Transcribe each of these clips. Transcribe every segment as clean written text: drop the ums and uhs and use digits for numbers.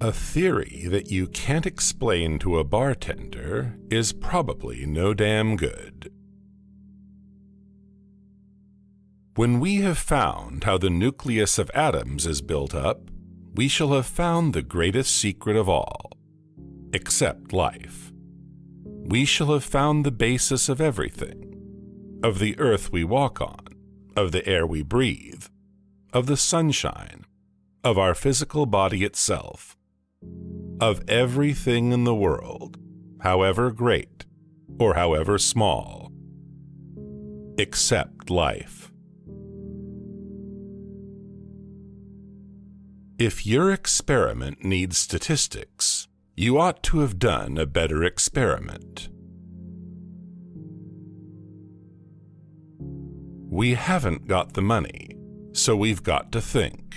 A theory that you can't explain to a bartender is probably no damn good. When we have found how the nucleus of atoms is built up, we shall have found the greatest secret of all, except life. We shall have found the basis of everything, of the earth we walk on, of the air we breathe, of the sunshine, of our physical body itself, of everything in the world, however great or however small, except life. If your experiment needs statistics, you ought to have done a better experiment. We haven't got the money, so we've got to think.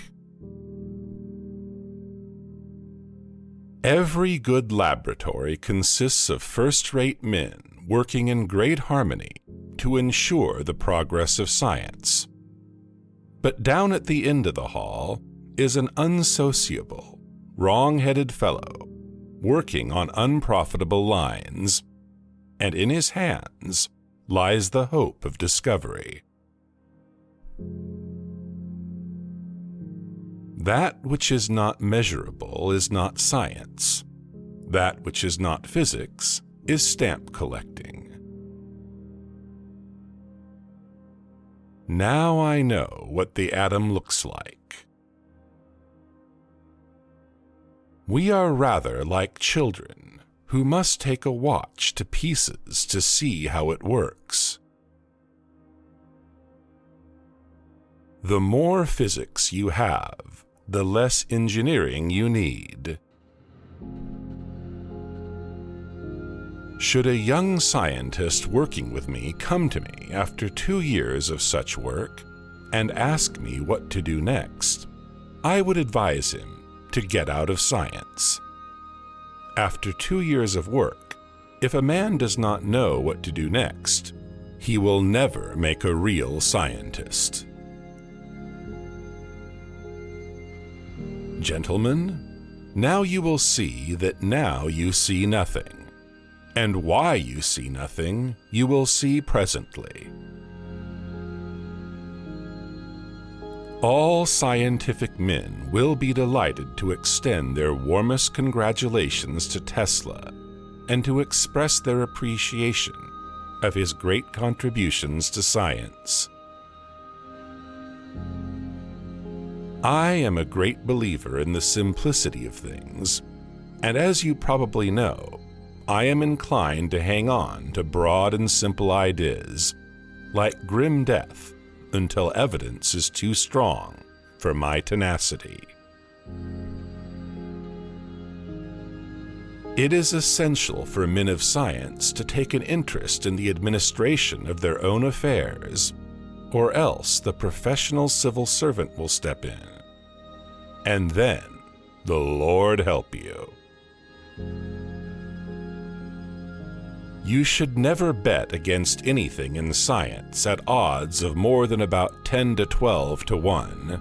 Every good laboratory consists of first-rate men working in great harmony to ensure the progress of science. But down at the end of the hall is an unsociable, wrong-headed fellow working on unprofitable lines, and in his hands lies the hope of discovery. That which is not measurable is not science. That which is not physics is stamp collecting. Now I know what the atom looks like. We are rather like children who must take a watch to pieces to see how it works. The more physics you have, the less engineering you need. Should a young scientist working with me come to me after 2 years of such work and ask me what to do next, I would advise him to get out of science. After 2 years of work, if a man does not know what to do next, he will never make a real scientist. Gentlemen, now you will see that now you see nothing, and why you see nothing you will see presently. All scientific men will be delighted to extend their warmest congratulations to Tesla and to express their appreciation of his great contributions to science. I am a great believer in the simplicity of things, and as you probably know, I am inclined to hang on to broad and simple ideas, like grim death, until evidence is too strong for my tenacity. It is essential for men of science to take an interest in the administration of their own affairs, or else the professional civil servant will step in. And then, the Lord help you. You should never bet against anything in science at odds of more than about 10 to 12 to 1.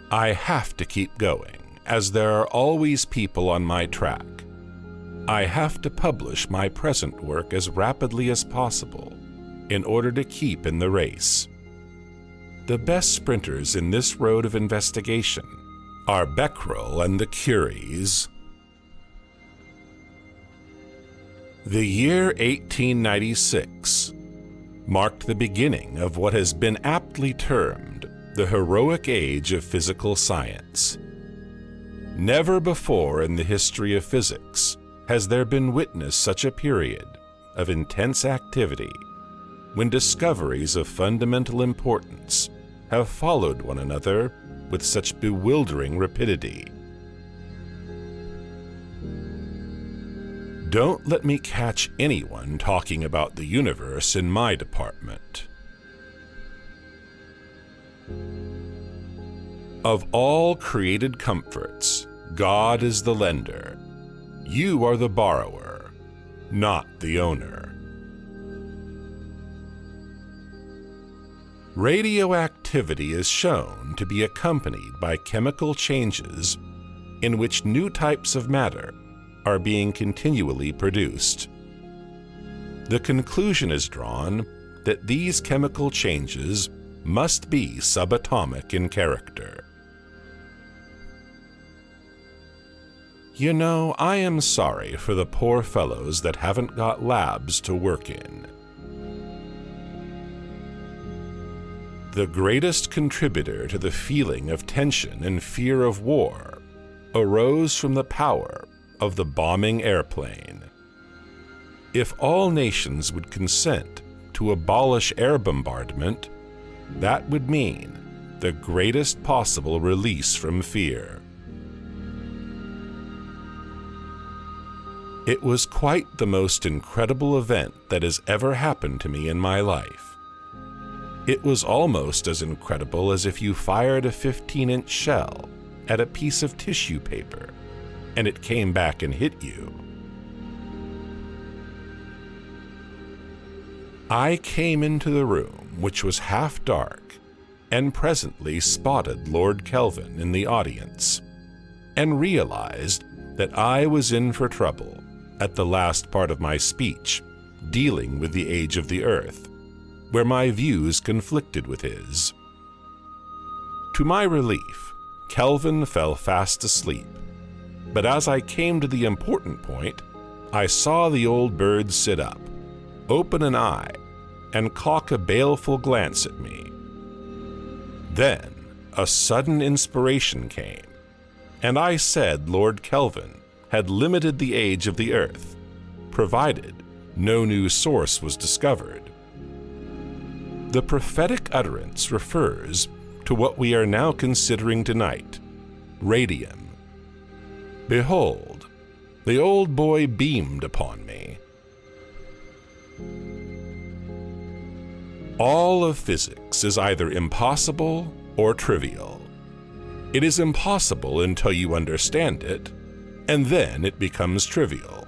I have to keep going, as there are always people on my track. I have to publish my present work as rapidly as possible in order to keep in the race. The best sprinters in this road of investigation are Becquerel and the Curies. The year 1896 marked the beginning of what has been aptly termed the heroic age of physical science. Never before in the history of physics has there been witnessed such a period of intense activity when discoveries of fundamental importance have followed one another with such bewildering rapidity. Don't let me catch anyone talking about the universe in my department. Of all created comforts, God is the lender. You are the borrower, not the owner. Radioactivity is shown to be accompanied by chemical changes in which new types of matter are being continually produced. The conclusion is drawn that these chemical changes must be subatomic in character. You know, I am sorry for the poor fellows that haven't got labs to work in. The greatest contributor to the feeling of tension and fear of war arose from the power of the bombing airplane. If all nations would consent to abolish air bombardment, that would mean the greatest possible release from fear. It was quite the most incredible event that has ever happened to me in my life. It was almost as incredible as if you fired a 15-inch shell at a piece of tissue paper and it came back and hit you. I came into the room, which was half dark, and presently spotted Lord Kelvin in the audience, and realized that I was in for trouble at the last part of my speech, dealing with the age of the Earth, where my views conflicted with his. To my relief, Kelvin fell fast asleep, but as I came to the important point, I saw the old bird sit up, open an eye, and cock a baleful glance at me. Then a sudden inspiration came, and I said Lord Kelvin had limited the age of the Earth, provided no new source was discovered. The prophetic utterance refers to what we are now considering tonight, radium. Behold, the old boy beamed upon me. All of physics is either impossible or trivial. It is impossible until you understand it, and then it becomes trivial.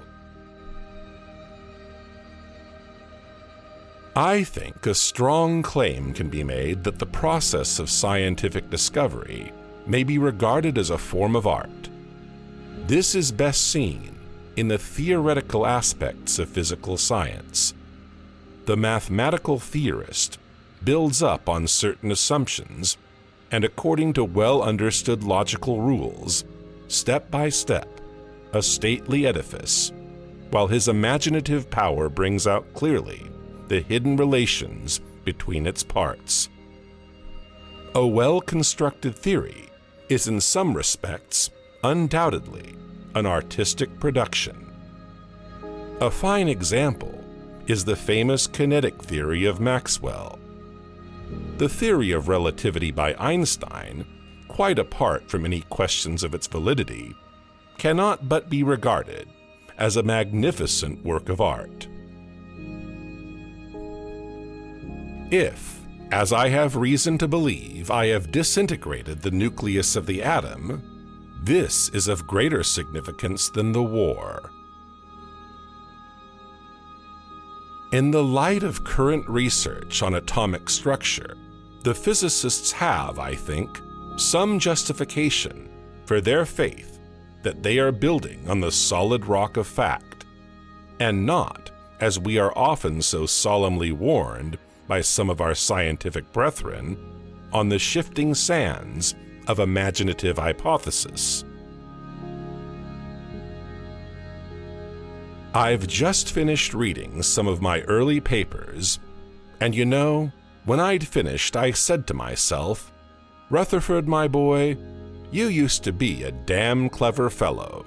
I think a strong claim can be made that the process of scientific discovery may be regarded as a form of art. This is best seen in the theoretical aspects of physical science. The mathematical theorist builds up on certain assumptions and, according to well-understood logical rules, step by step, a stately edifice, while his imaginative power brings out clearly the hidden relations between its parts. A well-constructed theory is in some respects undoubtedly an artistic production. A fine example is the famous kinetic theory of Maxwell. The theory of relativity by Einstein, quite apart from any questions of its validity, cannot but be regarded as a magnificent work of art. If, as I have reason to believe, I have disintegrated the nucleus of the atom, this is of greater significance than the war. In the light of current research on atomic structure, the physicists have, I think, some justification for their faith that they are building on the solid rock of fact, and not, as we are often so solemnly warned by some of our scientific brethren, on the shifting sands of imaginative hypothesis. I've just finished reading some of my early papers, and you know, when I'd finished, I said to myself, "Rutherford, my boy, you used to be a damn clever fellow."